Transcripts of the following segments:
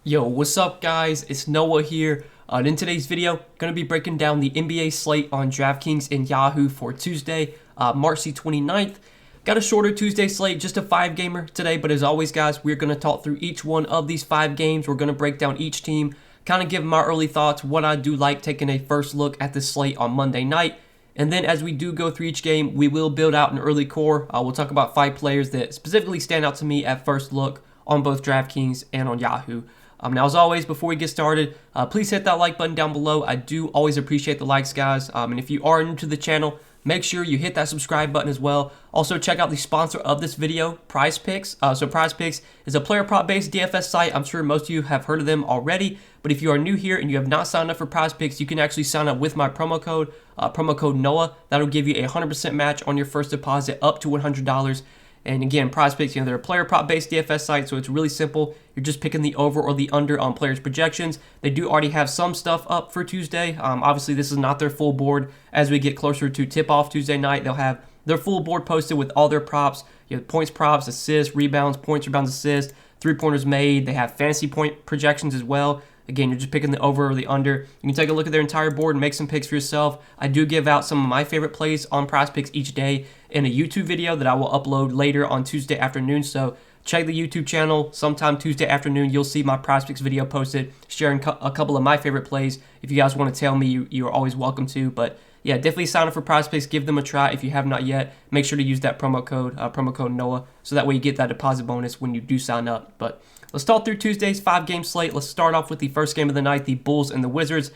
Yo, what's up guys? It's Noah here. And in today's video, going to be breaking down the NBA slate on Draftkings and Yahoo for Tuesday, March the 29th. Got a shorter Tuesday slate, just a 5-gamer today, but as always guys, we're going to talk through each one of these 5 games. We're going to break down each team, kind of give my early thoughts, what I do like, taking a first look at the slate on Monday night. And then as we do go through each game, we will build out an early core. We'll talk about 5 players that specifically stand out to me at first look on both Draftkings and on Yahoo. Now, as always, before we get started, please hit that like button down below. I do always appreciate the likes, guys. And if you are new to the channel, make sure you hit that subscribe button as well. Also, check out the sponsor of this video, PrizePicks. So PrizePicks is a player prop-based DFS site. I'm sure most of you have heard of them already. But if you are new here and you have not signed up for PrizePicks, you can actually sign up with my promo code NOAH. That'll give you a 100% match on your first deposit up to $100. And again, PrizePicks, they're a player prop-based DFS site, so it's really simple. You're just picking the over or the under on players' projections. They do already have some stuff up for Tuesday. Obviously, this is not their full board. As we get closer to tip-off Tuesday night, they'll have their full board posted with all their props. You have points, props, assists, rebounds, points, rebounds, assists, three-pointers made. They have fantasy point projections as well. Again, you're just picking the over or the under. You can take a look at their entire board and make some picks for yourself. I do give out some of my favorite plays on PrizePicks each day in a YouTube video that I will upload later on Tuesday afternoon. So check the YouTube channel. Sometime Tuesday afternoon, you'll see my PrizePicks video posted, sharing a couple of my favorite plays. If you guys want to tell me, you're always welcome to. But yeah, definitely sign up for PrizePicks. Give them a try if you have not yet. Make sure to use that promo code NOAH, so that way you get that deposit bonus when you do sign up. But let's talk through Tuesday's 5-game slate. Let's start off with the first game of the night, the Bulls and the Wizards.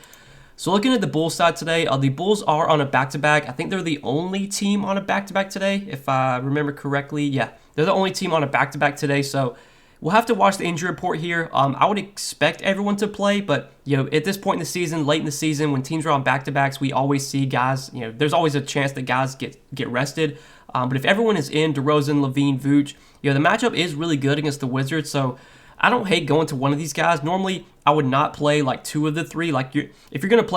So looking at the Bulls side today, the Bulls are on a back-to-back. I think they're the only team on a back-to-back today, if I remember correctly. Yeah, they're the only team on a back-to-back today, so we'll have to watch the injury report here. I would expect everyone to play, but at this point in the season, late in the season, when teams are on back-to-backs, we always see guys, there's always a chance that guys get rested. But if everyone is in, DeRozan, Levine, Vooch, the matchup is really good against the Wizards, so I don't hate going to one of these guys. Normally, I would not play like 2 of the 3. If you're going to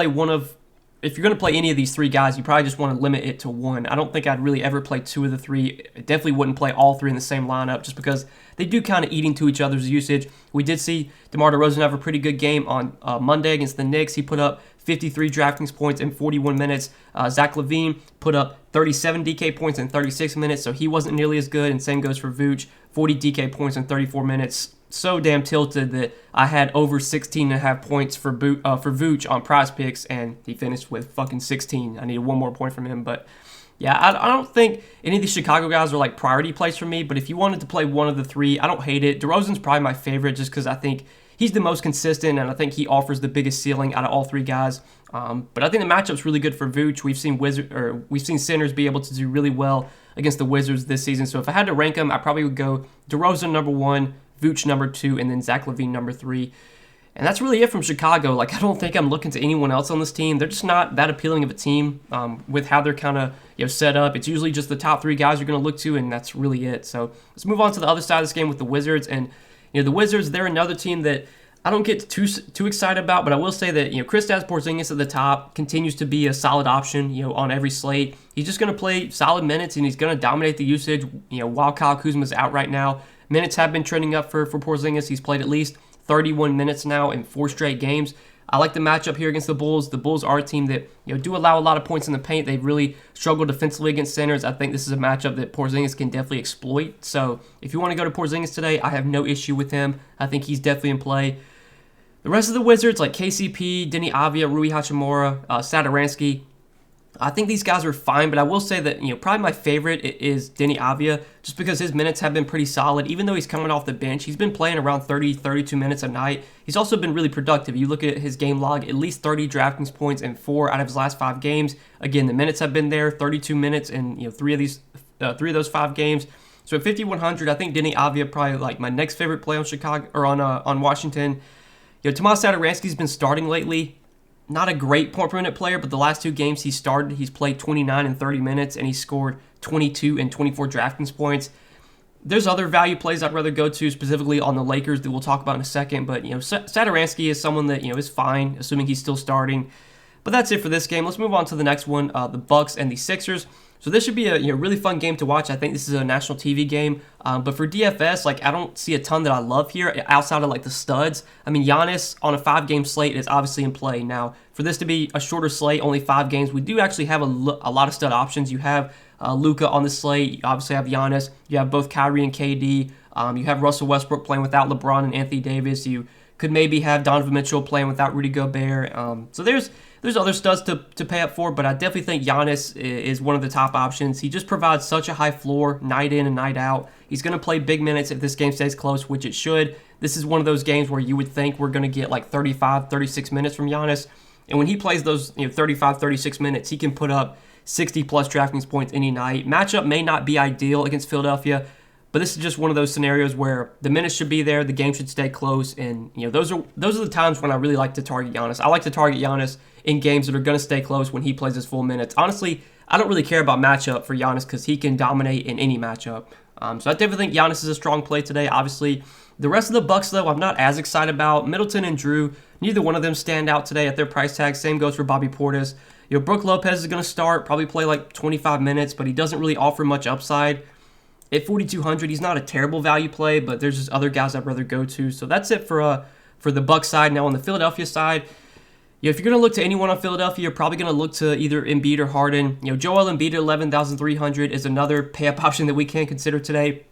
play any of these 3 guys, you probably just want to limit it to 1. I don't think I'd really ever play 2 of the 3. I definitely wouldn't play all 3 in the same lineup, just because they do kind of eat into each other's usage. We did see DeMar DeRozan have a pretty good game on Monday against the Knicks. He put up 53 DraftKings points in 41 minutes. Zach LaVine put up 37 DK points in 36 minutes, so he wasn't nearly as good. And same goes for Vooch, 40 DK points in 34 minutes. So damn tilted that I had over 16.5 points for Vooch on PrizePicks, and he finished with fucking 16. I needed 1 more point from him, but yeah, I don't think any of these Chicago guys are like priority plays for me, but if you wanted to play one of the 3, I don't hate it. DeRozan's probably my favorite just because I think he's the most consistent, and I think he offers the biggest ceiling out of all 3 guys. But I think the matchup's really good for Vooch. We've seen centers be able to do really well against the Wizards this season, so if I had to rank them, I probably would go DeRozan number 1, Vooch number 2, and then Zach LaVine number 3. And that's really it from Chicago. I don't think I'm looking to anyone else on this team. They're just not that appealing of a team with how they're kind of set up. It's usually just the top 3 guys you're going to look to, and that's really it. So let's move on to the other side of this game with the Wizards. And the Wizards, they're another team that I don't get too excited about, but I will say that Kristaps Porzingis at the top continues to be a solid option on every slate. He's just going to play solid minutes, and he's going to dominate the usage while Kyle Kuzma's out right now. Minutes have been trending up for Porzingis. He's played at least 31 minutes now in 4 straight games. I like the matchup here against the Bulls. The Bulls are a team that do allow a lot of points in the paint. They've really struggled defensively against centers. I think this is a matchup that Porzingis can definitely exploit. So if you want to go to Porzingis today, I have no issue with him. I think he's definitely in play. The rest of the Wizards, like KCP, Denny Avia, Rui Hachimura, Satoransky, I think these guys are fine, but I will say that probably my favorite is Denny Avia, just because his minutes have been pretty solid. Even though he's coming off the bench, he's been playing around 32 minutes a night. He's also been really productive. You look at his game log, at least 30 DraftKings points in 4 out of his last 5 games. Again, the minutes have been there, 32 minutes in 3 of those 5 games. So at 5,100, I think Denny Avia probably like my next favorite play on Chicago or on Washington. Tomas Satoransky's been starting lately. Not a great point per minute player, but the last 2 games he started, he's played 29 and 30 minutes, and he scored 22 and 24 DraftKings points. There's other value plays I'd rather go to, specifically on the Lakers, that we'll talk about in a second, but Satoransky is someone that is fine, assuming he's still starting. But that's it for this game. Let's move on to the next one, the Bucks and the Sixers. So this should be a really fun game to watch. I think this is a national TV game. But for DFS, like I don't see a ton that I love here outside of like the studs. I mean, Giannis on a 5-game slate is obviously in play. Now, for this to be a shorter slate, only 5 games, we do actually have a lot of stud options. You have Luka on the slate. You obviously have Giannis. You have both Kyrie and KD. You have Russell Westbrook playing without LeBron and Anthony Davis. You could maybe have Donovan Mitchell playing without Rudy Gobert. So there's other studs to pay up for, but I definitely think Giannis is one of the top options. He just provides such a high floor night in and night out. He's going to play big minutes if this game stays close, which it should. This is one of those games where you would think we're going to get like 35, 36 minutes from Giannis. And when he plays those 35, 36 minutes, he can put up 60-plus DraftKings points any night. Matchup may not be ideal against Philadelphia, but this is just one of those scenarios where the minutes should be there, the game should stay close, and those are the times when I really like to target Giannis. I like to target Giannis in games that are going to stay close when he plays his full minutes. Honestly, I don't really care about matchup for Giannis because he can dominate in any matchup. So I definitely think Giannis is a strong play today. Obviously, the rest of the Bucks though, I'm not as excited about. Middleton and Drew, neither one of them stand out today at their price tag. Same goes for Bobby Portis. Brook Lopez is going to start, probably play like 25 minutes, but he doesn't really offer much upside. At 4,200, he's not a terrible value play, but there's just other guys I'd rather go to. So that's it for the Bucks side. Now on the Philadelphia side, if you're going to look to anyone on Philadelphia, you're probably going to look to either Embiid or Harden. Joel Embiid at 11,300 is another pay-up option that we can consider today.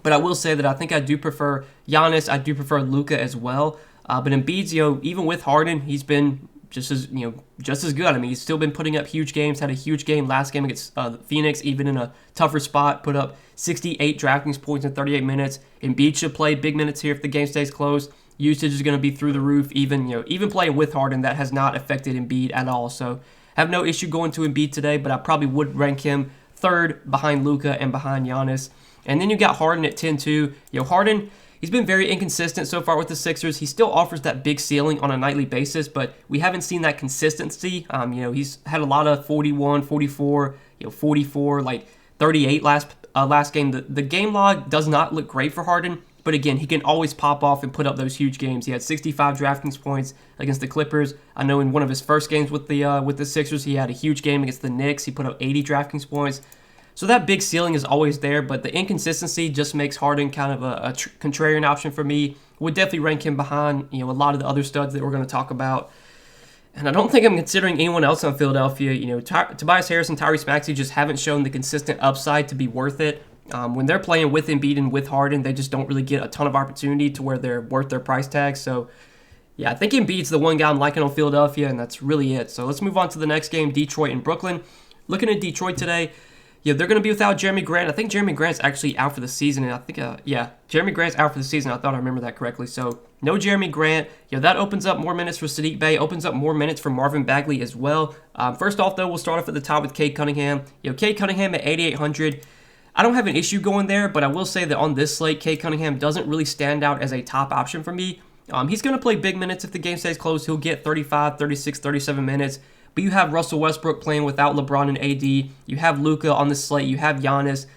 But I will say that I think I do prefer Giannis. I do prefer Luka as well. But Embiid's, even with Harden, he's been just as good. I mean, he's still been putting up huge games. Had a huge game last game against Phoenix, even in a tougher spot. Put up 68 DraftKings points in 38 minutes. Embiid should play big minutes here if the game stays close. Usage is going to be through the roof. Even playing with Harden, that has not affected Embiid at all. So have no issue going to Embiid today, but I probably would rank him third behind Luka and behind Giannis. And then you got Harden at 10-2. Harden, he's been very inconsistent so far with the Sixers. He still offers that big ceiling on a nightly basis, but we haven't seen that consistency. He's had a lot of 41, 44, 44, like 38 last game. The game log does not look great for Harden, but again, he can always pop off and put up those huge games. He had 65 DraftKings points against the Clippers. I know in one of his first games with the Sixers, he had a huge game against the Knicks. He put up 80 DraftKings points. So that big ceiling is always there, but the inconsistency just makes Harden kind of a contrarian option for me. Would definitely rank him behind a lot of the other studs that we're going to talk about. And I don't think I'm considering anyone else on Philadelphia. Tobias Harris and Tyrese Maxey just haven't shown the consistent upside to be worth it. When they're playing with Embiid and with Harden, they just don't really get a ton of opportunity to where they're worth their price tag. So, yeah, I think Embiid's the one guy I'm liking on Philadelphia, and that's really it. So let's move on to the next game, Detroit and Brooklyn. Looking at Detroit today, they're going to be without Jeremy Grant. I think Jeremy Grant's actually out for the season, and I think, Jeremy Grant's out for the season. I thought I remember that correctly. So, no Jeremy Grant. That opens up more minutes for Sadiq Bey, opens up more minutes for Marvin Bagley as well. First off, though, we'll start off at the top with Cade Cunningham. Cade Cunningham at 8,800. I don't have an issue going there, but I will say that on this slate, Cade Cunningham doesn't really stand out as a top option for me. He's going to play big minutes if the game stays close. He'll get 35, 36, 37 minutes. But you have Russell Westbrook playing without LeBron and AD. You have Luka on the slate. You have Giannis.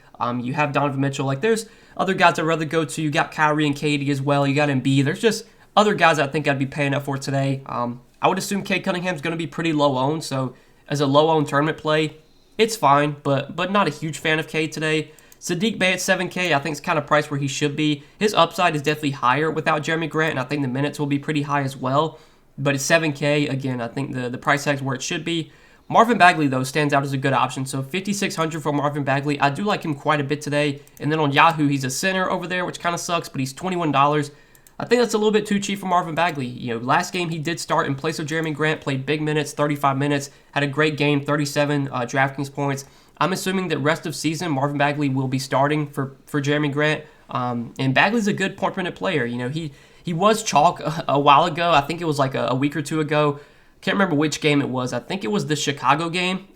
You have Donovan Mitchell. Like, there's other guys I'd rather go to. You got Kyrie and KD as well. You got Embiid. There's just other guys I think I'd be paying up for today. I would assume Cade Cunningham's going to be pretty low owned. So as a low owned tournament play, it's fine. But not a huge fan of Cade today. Sadiq Bey at 7K, I think is kind of priced where he should be. His upside is definitely higher without Jeremy Grant, and I think the minutes will be pretty high as well. But at 7K, again, I think the price tag's where it should be. Marvin Bagley, though, stands out as a good option. So 5,600 for Marvin Bagley. I do like him quite a bit today. And then on Yahoo, he's a center over there, which kind of sucks, but he's $21. I think that's a little bit too cheap for Marvin Bagley. Last game he did start in place of Jeremy Grant, played big minutes, 35 minutes, had a great game, 37 DraftKings points. I'm assuming that rest of season, Marvin Bagley will be starting for Jeremy Grant. And Bagley's a good point-per-minute player. He was chalk a while ago. I think it was like a week or two ago. Can't remember which game it was. I think it was the Chicago game.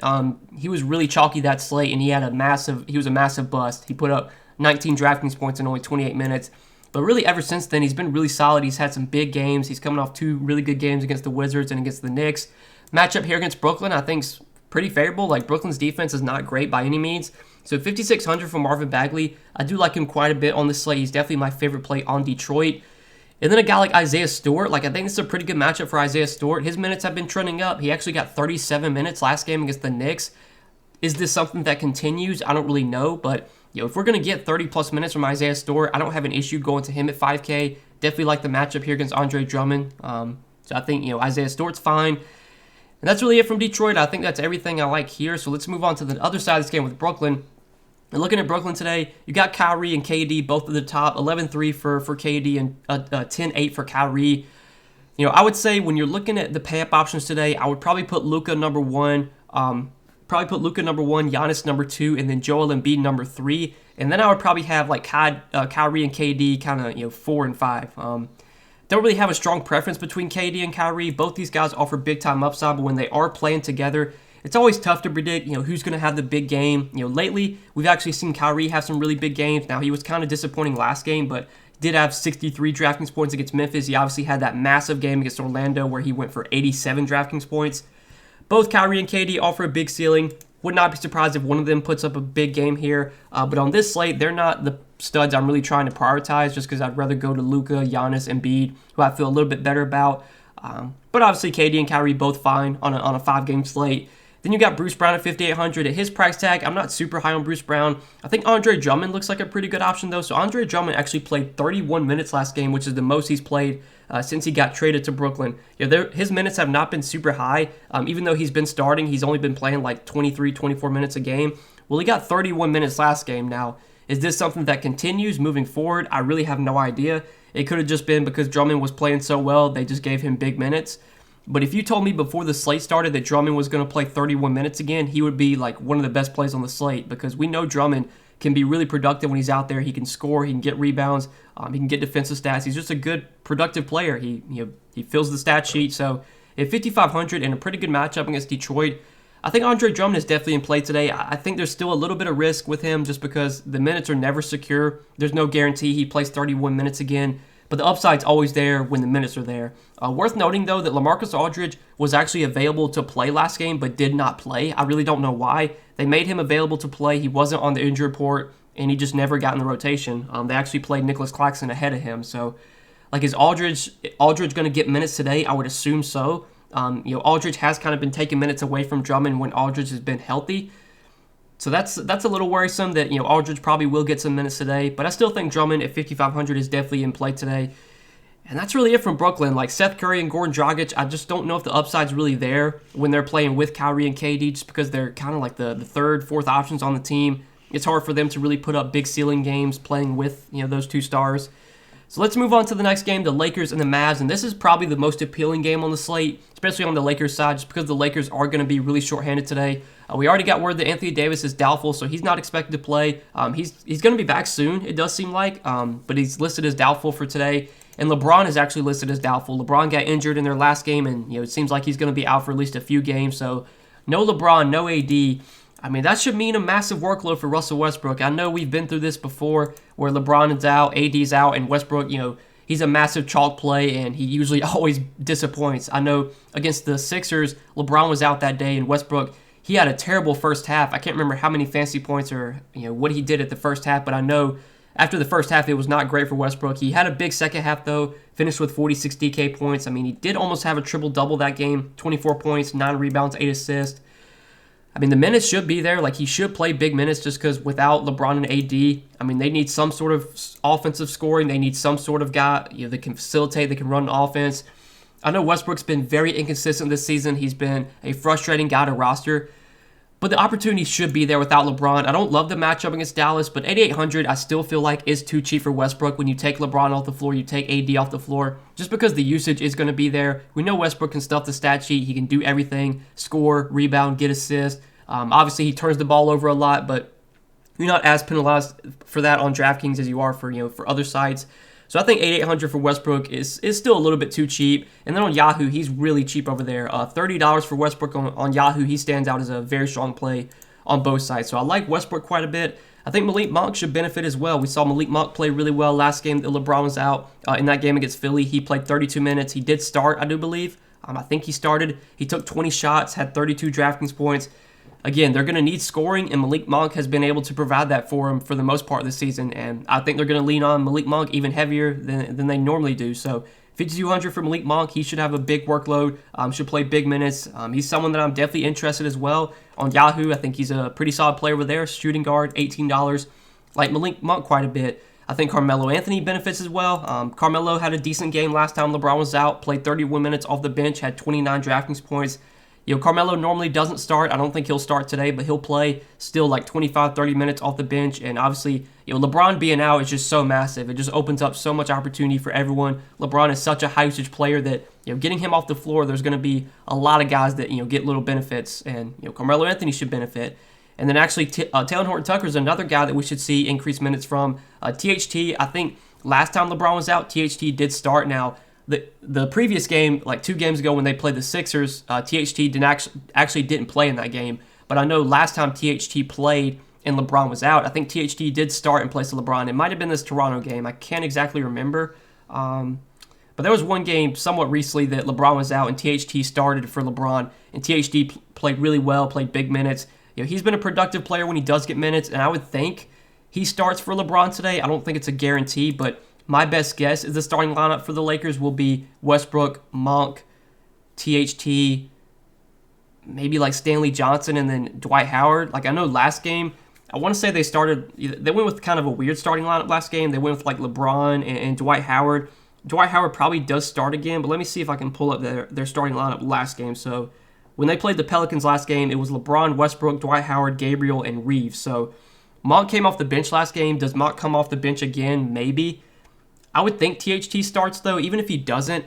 He was really chalky that slate, and he was a massive bust. He put up 19 DraftKings points in only 28 minutes. But really, ever since then, he's been really solid. He's had some big games. He's coming off 2 really good games against the Wizards and against the Knicks. Matchup here against Brooklyn, I think, is pretty favorable. Like, Brooklyn's defense is not great by any means. So 5,600 for Marvin Bagley. I do like him quite a bit on this slate. He's definitely my favorite play on Detroit. And then a guy like Isaiah Stewart, I think this is a pretty good matchup for Isaiah Stewart. His minutes have been trending up. He actually got 37 minutes last game against the Knicks. Is this something that continues? I don't really know, but if we're going to get 30 plus minutes from Isaiah Stewart, I don't have an issue going to him at 5K. Definitely like the matchup here against Andre Drummond. So I think Isaiah Stewart's fine. And that's really it from Detroit. I think that's everything I like here. So let's move on to the other side of this game with Brooklyn. And looking at Brooklyn today, you got Kyrie and KD both at the top, 11-3 for KD and 10-8 for Kyrie. I would say when you're looking at the pay-up options today, I would probably put Luka number 1, Giannis number 2, and then Joel Embiid number 3. And then I would probably have like Kyrie and KD kind of 4 and 5. Don't really have a strong preference between KD and Kyrie. Both these guys offer big-time upside, but when they are playing together, it's always tough to predict, who's going to have the big game. Lately, we've actually seen Kyrie have some really big games. Now, he was kind of disappointing last game, but did have 63 DraftKings points against Memphis. He obviously had that massive game against Orlando where he went for 87 DraftKings points. Both Kyrie and KD offer a big ceiling. Would not be surprised if one of them puts up a big game here. But on this slate, they're not the studs I'm really trying to prioritize just because I'd rather go to Luka, Giannis, Embiid, who I feel a little bit better about. But obviously, KD and Kyrie both fine on a 5-game slate. Then you got Bruce Brown at 5,800. At his price tag, I'm not super high on Bruce Brown. I think Andre Drummond looks like a pretty good option, though. So Andre Drummond actually played 31 minutes last game, which is the most he's played since he got traded to Brooklyn. His minutes have not been super high. Even though he's been starting, he's only been playing like 23, 24 minutes a game. Well, he got 31 minutes last game. Now, is this something that continues moving forward? I really have no idea. It could have just been because Drummond was playing so well, they just gave him big minutes. But if you told me before the slate started that Drummond was going to play 31 minutes again, he would be like one of the best plays on the slate because we know Drummond can be really productive when he's out there. He can score, he can get rebounds, he can get defensive stats. He's just a good, productive player. He fills the stat sheet. So at 5,500 and a pretty good matchup against Detroit, I think Andre Drummond is definitely in play today. I think there's still a little bit of risk with him just because the minutes are never secure. There's no guarantee he plays 31 minutes again. But the upside's always there when the minutes are there. Worth noting, though, that LaMarcus Aldridge was actually available to play last game but did not play. I really don't know why. They made him available to play. He wasn't on the injury report, and he just never got in the rotation. They actually played Nicholas Claxton ahead of him. So, is Aldridge going to get minutes today? I would assume so. Aldridge has kind of been taking minutes away from Drummond when Aldridge has been healthy. So that's a little worrisome that Aldridge probably will get some minutes today, but I still think Drummond at 5,500 is definitely in play today. And that's really it from Brooklyn. Like Seth Curry and Goran Dragic, I just don't know if the upside's really there when they're playing with Kyrie and KD, just because they're kind of like the third, fourth options on the team. It's hard for them to really put up big ceiling games playing with those two stars. So let's move on to the next game, the Lakers and the Mavs, and this is probably the most appealing game on the slate, especially on the Lakers side, just because the Lakers are going to be really shorthanded today. We already got word that Anthony Davis is doubtful, so he's not expected to play. He's going to be back soon, it does seem like, but he's listed as doubtful for today. And LeBron is actually listed as doubtful. LeBron got injured in their last game, and it seems like he's going to be out for at least a few games. So no LeBron, no AD. I mean, that should mean a massive workload for Russell Westbrook. I know we've been through this before where LeBron is out, AD's out, and Westbrook, he's a massive chalk play, and he usually always disappoints. I know against the Sixers, LeBron was out that day, and Westbrook, he had a terrible first half. I can't remember how many fantasy points or what he did at the first half, but I know after the first half, it was not great for Westbrook. He had a big second half, though, finished with 46 DK points. I mean, he did almost have a triple-double that game, 24 points, 9 rebounds, 8 assists. I mean, the minutes should be there. Like, he should play big minutes just because without LeBron and AD, I mean, they need some sort of offensive scoring. They need some sort of guy that can facilitate, that can run offense. I know Westbrook's been very inconsistent this season. He's been a frustrating guy to roster. But the opportunity should be there without LeBron. I don't love the matchup against Dallas, but 8,800 I still feel like is too cheap for Westbrook. When you take LeBron off the floor, you take AD off the floor, just because the usage is going to be there. We know Westbrook can stuff the stat sheet. He can do everything, score, rebound, get assists. Obviously, he turns the ball over a lot, but you're not as penalized for that on DraftKings as you are for other sites. So I think 8,800 for Westbrook is still a little bit too cheap. And then on Yahoo, he's really cheap over there. $30 for Westbrook on Yahoo. He stands out as a very strong play on both sides. So I like Westbrook quite a bit. I think Malik Monk should benefit as well. We saw Malik Monk play really well last game that LeBron was out. In that game against Philly, he played 32 minutes. He did start, I do believe. I think he started. He took 20 shots, had 32 DraftKings points. Again, they're going to need scoring, and Malik Monk has been able to provide that for him for the most part of the season. And I think they're going to lean on Malik Monk even heavier than they normally do. So 5,200 for Malik Monk. He should have a big workload, should play big minutes. He's someone that I'm definitely interested as well on Yahoo. I think he's a pretty solid player over there. Shooting guard, $18. Like Malik Monk quite a bit. I think Carmelo Anthony benefits as well. Carmelo had a decent game last time LeBron was out, played 31 minutes off the bench, had 29 Draftkings points. Carmelo normally doesn't start. I don't think he'll start today, but he'll play still like 25, 30 minutes off the bench. And obviously, LeBron being out is just so massive. It just opens up so much opportunity for everyone. LeBron is such a high usage player that, getting him off the floor, there's going to be a lot of guys that, get little benefits. And, Carmelo Anthony should benefit. And then actually, Taylor Horton-Tucker is another guy that we should see increased minutes from. THT, I think last time LeBron was out, THT did start. Now, the previous game, like 2 games ago when they played the Sixers, THT didn't play in that game. But I know last time THT played and LeBron was out, I think THT did start in place of LeBron. It might have been this Toronto game. I can't exactly remember. But there was one game somewhat recently that LeBron was out and THT started for LeBron. And THT played really well, played big minutes. He's been a productive player when he does get minutes. And I would think he starts for LeBron today. I don't think it's a guarantee, but my best guess is the starting lineup for the Lakers will be Westbrook, Monk, THT, maybe like Stanley Johnson, and then Dwight Howard. Like I know last game, I want to say they went with kind of a weird starting lineup last game. They went with like LeBron and Dwight Howard. Dwight Howard probably does start again, but let me see if I can pull up their starting lineup last game. So when they played the Pelicans last game, it was LeBron, Westbrook, Dwight Howard, Gabriel, and Reeves. So Monk came off the bench last game. Does Monk come off the bench again? Maybe. I would think THT starts, though. Even if he doesn't,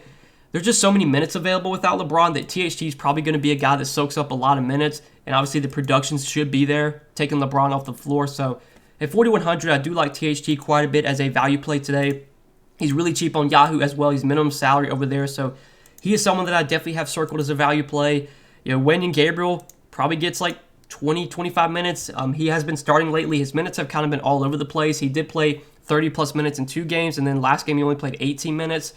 there's just so many minutes available without LeBron that THT is probably going to be a guy that soaks up a lot of minutes. And obviously the production should be there, taking LeBron off the floor. So at 4,100, I do like THT quite a bit as a value play today. He's really cheap on Yahoo as well. He's minimum salary over there. So he is someone that I definitely have circled as a value play. Wenyen Gabriel probably gets like 20, 25 minutes. He has been starting lately. His minutes have kind of been all over the place. He did play 30-plus minutes in 2 games, and then last game he only played 18 minutes.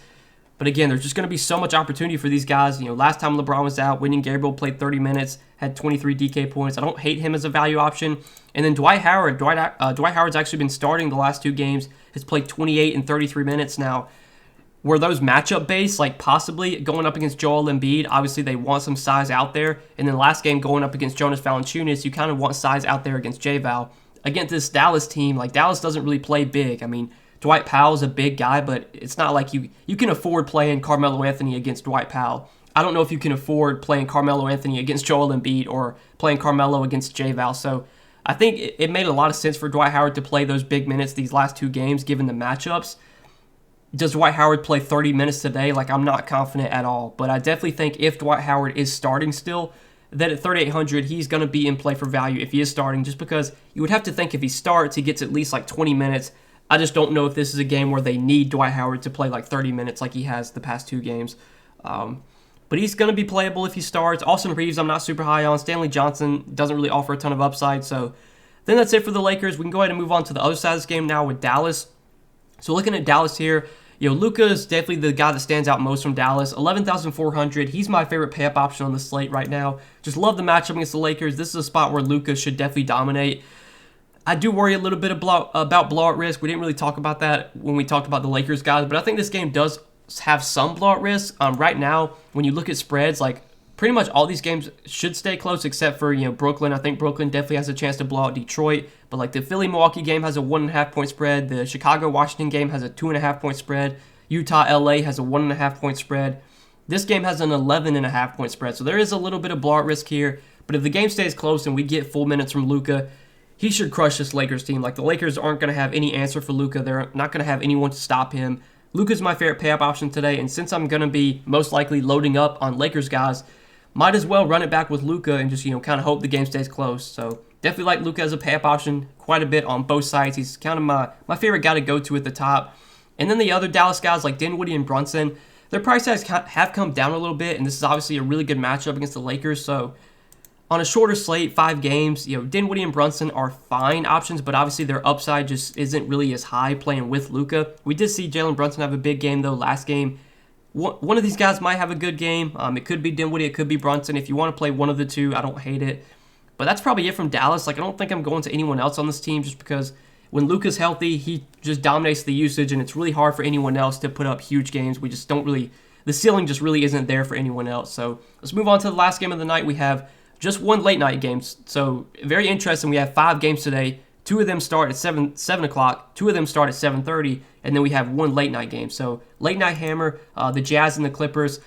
But again, there's just going to be so much opportunity for these guys. Last time LeBron was out, Wenyen Gabriel played 30 minutes, had 23 DK points. I don't hate him as a value option. And then Dwight Howard. Dwight Howard's actually been starting the last 2 games. Has played 28 and 33 minutes now. Were those matchup based, like possibly going up against Joel Embiid? Obviously, they want some size out there. And then last game going up against Jonas Valanciunas, you kind of want size out there against J-Val. Against this Dallas team, like Dallas doesn't really play big. I mean, Dwight Powell's a big guy, but it's not like you can afford playing Carmelo Anthony against Dwight Powell. I don't know if you can afford playing Carmelo Anthony against Joel Embiid or playing Carmelo against J-Val. So I think it made a lot of sense for Dwight Howard to play those big minutes these last 2 games, given the matchups. Does Dwight Howard play 30 minutes today? Like, I'm not confident at all. But I definitely think if Dwight Howard is starting still, that at 3,800, he's going to be in play for value if he is starting, just because you would have to think if he starts, he gets at least like 20 minutes. I just don't know if this is a game where they need Dwight Howard to play like 30 minutes like he has the past 2 games. But he's going to be playable if he starts. Austin Reeves, I'm not super high on. Stanley Johnson doesn't really offer a ton of upside. So then that's it for the Lakers. We can go ahead and move on to the other side of this game now with Dallas. So looking at Dallas here, Luka is definitely the guy that stands out most from Dallas. 11,400. He's my favorite pay-up option on the slate right now. Just love the matchup against the Lakers. This is a spot where Luka should definitely dominate. I do worry a little bit about blowout risk. We didn't really talk about that when we talked about the Lakers guys, but I think this game does have some blowout risk. Right now, when you look at spreads, like pretty much all these games should stay close except for Brooklyn. I think Brooklyn definitely has a chance to blow out Detroit. But like the Philly-Milwaukee game has a 1.5 point spread. The Chicago-Washington game has a 2.5 point spread. Utah-LA has a 1.5 point spread. This game has an 11.5 point spread. So there is a little bit of blowout risk here. But if the game stays close and we get full minutes from Luka, he should crush this Lakers team. Like the Lakers aren't going to have any answer for Luka. They're not going to have anyone to stop him. Luka's my favorite pay-up option today. And since I'm going to be most likely loading up on Lakers guys, might as well run it back with Luka and just, kind of hope the game stays close. So definitely like Luka as a pay-up option quite a bit on both sides. He's kind of my favorite guy to go to at the top. And then the other Dallas guys like Dinwiddie and Brunson, their price tags have come down a little bit, and this is obviously a really good matchup against the Lakers. So on a shorter slate, 5 games, Dinwiddie and Brunson are fine options, but obviously their upside just isn't really as high playing with Luka. We did see Jalen Brunson have a big game, though, last game. One of these guys might have a good game. It could be Dinwiddie, it could be Brunson. If you want to play one of the two, I don't hate it. But that's probably it from Dallas. Like, I don't think I'm going to anyone else on this team just because when Luka's healthy, he just dominates the usage, and it's really hard for anyone else to put up huge games. We just don't really, the ceiling just really isn't there for anyone else. So let's move on to the last game of the night. We have just one late night game. So very interesting. We have 5 games today. 2 of them start at 7 o'clock. 2 of them start at 7:30, and then we have one late night game. So late night hammer, the Jazz and the Clippers.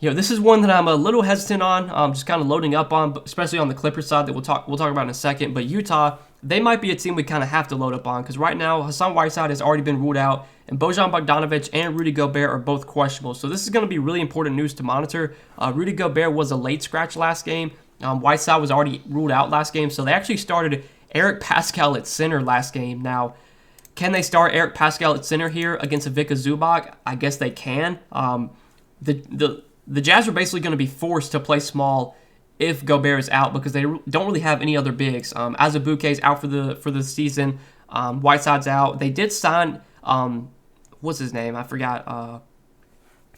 This is one that I'm a little hesitant on. Just kind of loading up on, especially on the Clippers side that we'll talk about in a second. But Utah, they might be a team we kind of have to load up on because right now Hassan Whiteside has already been ruled out, and Bojan Bogdanovic and Rudy Gobert are both questionable. So this is going to be really important news to monitor. Rudy Gobert was a late scratch last game. Whiteside was already ruled out last game, so they actually started Eric Pascal at center last game. Now, can they start Eric Pascal at center here against Ivica Zubac? I guess they can. The Jazz are basically going to be forced to play small if Gobert is out because they don't really have any other bigs. Azubuike's out for the season. Whiteside's out. They did sign what's his name? I forgot.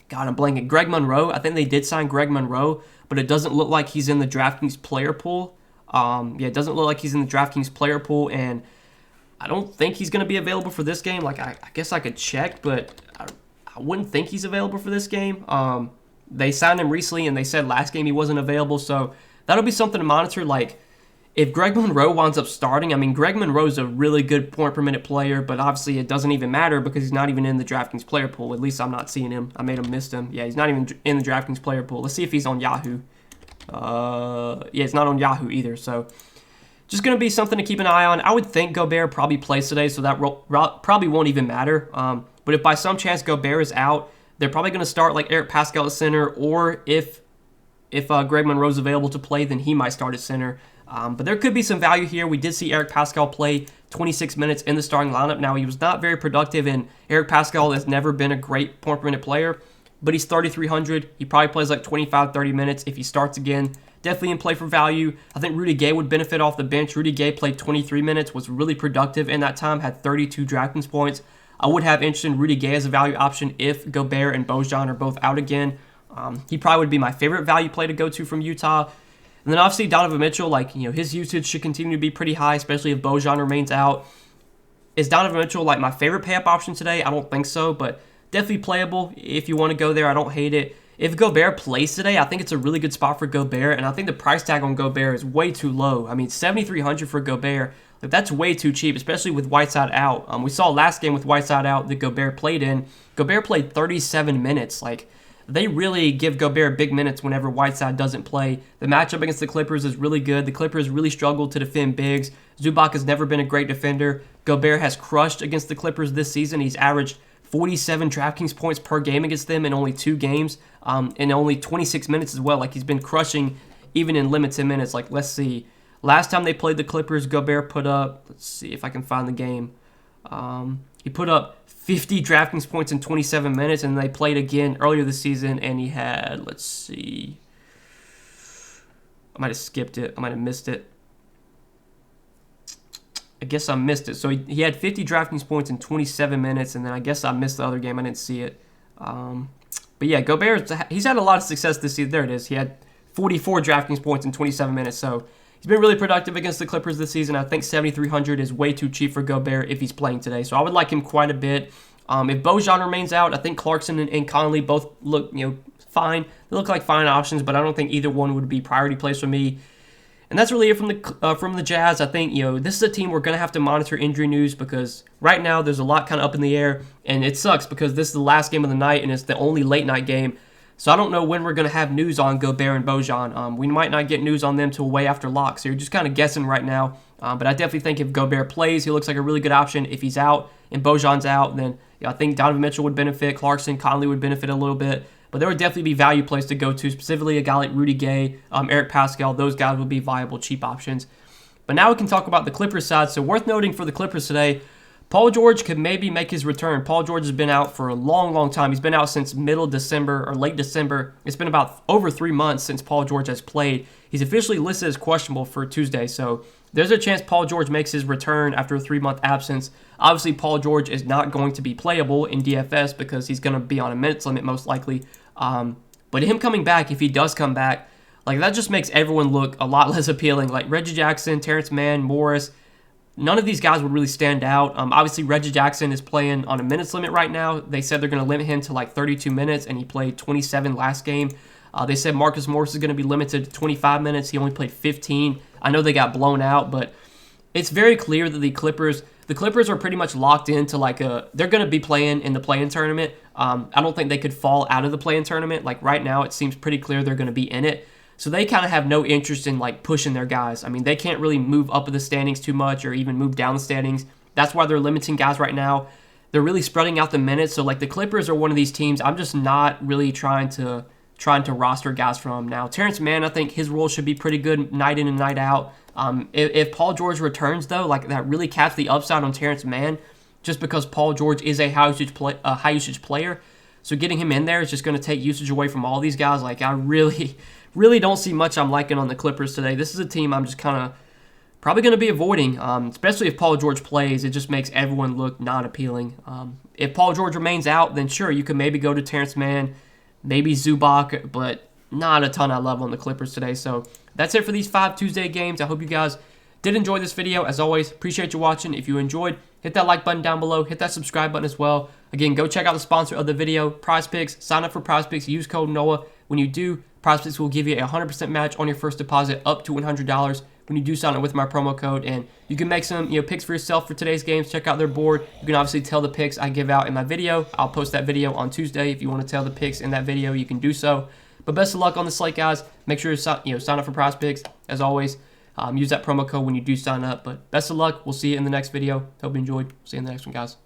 God, I'm blanking. Greg Monroe. I think they did sign Greg Monroe, but it doesn't look like he's in the DraftKings player pool. It doesn't look like he's in the DraftKings player pool, and I don't think he's going to be available for this game. Like I guess I could check, but I wouldn't think he's available for this game. They signed him recently, and they said last game he wasn't available, so that'll be something to monitor. Like, if Greg Monroe winds up starting, I mean, Greg Monroe's a really good point-per-minute player, but obviously it doesn't even matter because he's not even in the DraftKings player pool. At least I'm not seeing him. I made him miss him. Yeah, he's not even in the DraftKings player pool. Let's see if he's on Yahoo. It's not on Yahoo either, so just going to be something to keep an eye on. I would think Gobert probably plays today, so that probably won't even matter. But if by some chance Gobert is out, they're probably going to start like Eric Pascal at center, or if Greg Monroe's available to play, then he might start at center. But there could be some value here. We did see Eric Pascal play 26 minutes in the starting lineup. Now, he was not very productive, and Eric Pascal has never been a great point-per-minute player, but he's 3,300. He probably plays like 25, 30 minutes if he starts again. Definitely in play for value. I think Rudy Gay would benefit off the bench. Rudy Gay played 23 minutes, was really productive in that time, had 32 DraftKings points. I would have interest in Rudy Gay as a value option if Gobert and Bojan are both out again. He probably would be my favorite value play to go to from Utah. And then obviously Donovan Mitchell, his usage should continue to be pretty high, especially if Bojan remains out. Is Donovan Mitchell like my favorite pay-up option today? I don't think so, but definitely playable if you want to go there. I don't hate it. If Gobert plays today, I think it's a really good spot for Gobert, and I think the price tag on Gobert is way too low. I mean, $7,300 for Gobert, that's way too cheap, especially with Whiteside out. We saw last game with Whiteside out that Gobert played in. Gobert played 37 minutes. They really give Gobert big minutes whenever Whiteside doesn't play. The matchup against the Clippers is really good. The Clippers really struggled to defend bigs. Zubac has never been a great defender. Gobert has crushed against the Clippers this season. He's averaged 47 DraftKings points per game against them in only 2 games, and only 26 minutes as well. He's been crushing even in limited minutes. Let's see. Last time they played the Clippers, Gobert put up, let's see if I can find the game. He put up 50 DraftKings points in 27 minutes, and they played again earlier this season, and he had, let's see. I might have skipped it. I might have missed it. I guess I missed it. So he had 50 DraftKings points in 27 minutes, and then I guess I missed the other game. I didn't see it. But yeah, Gobert, he's had a lot of success this season. There it is. He had 44 DraftKings points in 27 minutes, so he's been really productive against the Clippers this season. I think $7,300 is way too cheap for Gobert if he's playing today, so I would like him quite a bit. If Bojan remains out, I think Clarkson and Conley both look fine. They look like fine options, but I don't think either one would be priority plays for me. And that's really it from the Jazz. I think this is a team we're going to have to monitor injury news because right now there's a lot kind of up in the air, and it sucks because this is the last game of the night and it's the only late night game. So I don't know when we're going to have news on Gobert and Bojan. We might not get news on them till way after lock, so you're just kind of guessing right now. But I definitely think if Gobert plays, he looks like a really good option. If he's out and Bojan's out, then I think Donovan Mitchell would benefit. Clarkson, Conley would benefit a little bit. But there would definitely be value plays to go to, specifically a guy like Rudy Gay, Eric Pascal. Those guys would be viable, cheap options. But now we can talk about the Clippers side. So worth noting for the Clippers today, Paul George could maybe make his return. Paul George has been out for a long, long time. He's been out since middle December or late December. It's been about over 3 months since Paul George has played. He's officially listed as questionable for Tuesday. So there's a chance Paul George makes his return after a 3-month absence. Obviously, Paul George is not going to be playable in DFS because he's going to be on a minutes limit most likely. But him coming back, if he does come back, that just makes everyone look a lot less appealing. Reggie Jackson, Terrence Mann, Morris, none of these guys would really stand out. Obviously, Reggie Jackson is playing on a minutes limit right now. They said they're going to limit him to like 32 minutes, and he played 27 last game. They said Marcus Morris is going to be limited to 25 minutes. He only played 15. I know they got blown out, but it's very clear that the Clippers are pretty much locked into like they're going to be playing in the play-in tournament. I don't think they could fall out of the play-in tournament. Like right now, it seems pretty clear they're going to be in it. So they kind of have no interest in like pushing their guys. I mean, they can't really move up in the standings too much or even move down the standings. That's why they're limiting guys right now. They're really spreading out the minutes. So like the Clippers are one of these teams I'm just not really trying to roster guys from. Now, Terrence Mann, I think his role should be pretty good night in and night out. If Paul George returns, though, like that really caps the upside on Terrence Mann just because Paul George is a high usage player. So getting him in there is just going to take usage away from all these guys. Like I really don't see much I'm liking on the Clippers today. This is a team I'm just kind of probably going to be avoiding, especially if Paul George plays. It just makes everyone look not appealing. If Paul George remains out, then sure, you could maybe go to Terrence Mann, maybe Zubac, but not a ton I love on the Clippers today. So that's it for these 5 Tuesday games. I hope you guys did enjoy this video. As always, appreciate you watching. If you enjoyed, hit that like button down below. Hit that subscribe button as well. Again, go check out the sponsor of the video, PrizePicks. Sign up for PrizePicks. Use code Noah. When you do, PrizePicks will give you a 100% match on your first deposit up to $100 when you do sign up with my promo code. And you can make some picks for yourself for today's games. Check out their board. You can obviously tell the picks I give out in my video. I'll post that video on Tuesday. If you want to tell the picks in that video, you can do so. But best of luck on the slate, guys. Make sure to sign up for PrizePicks. As always, use that promo code when you do sign up. But best of luck. We'll see you in the next video. Hope you enjoyed. See you in the next one, guys.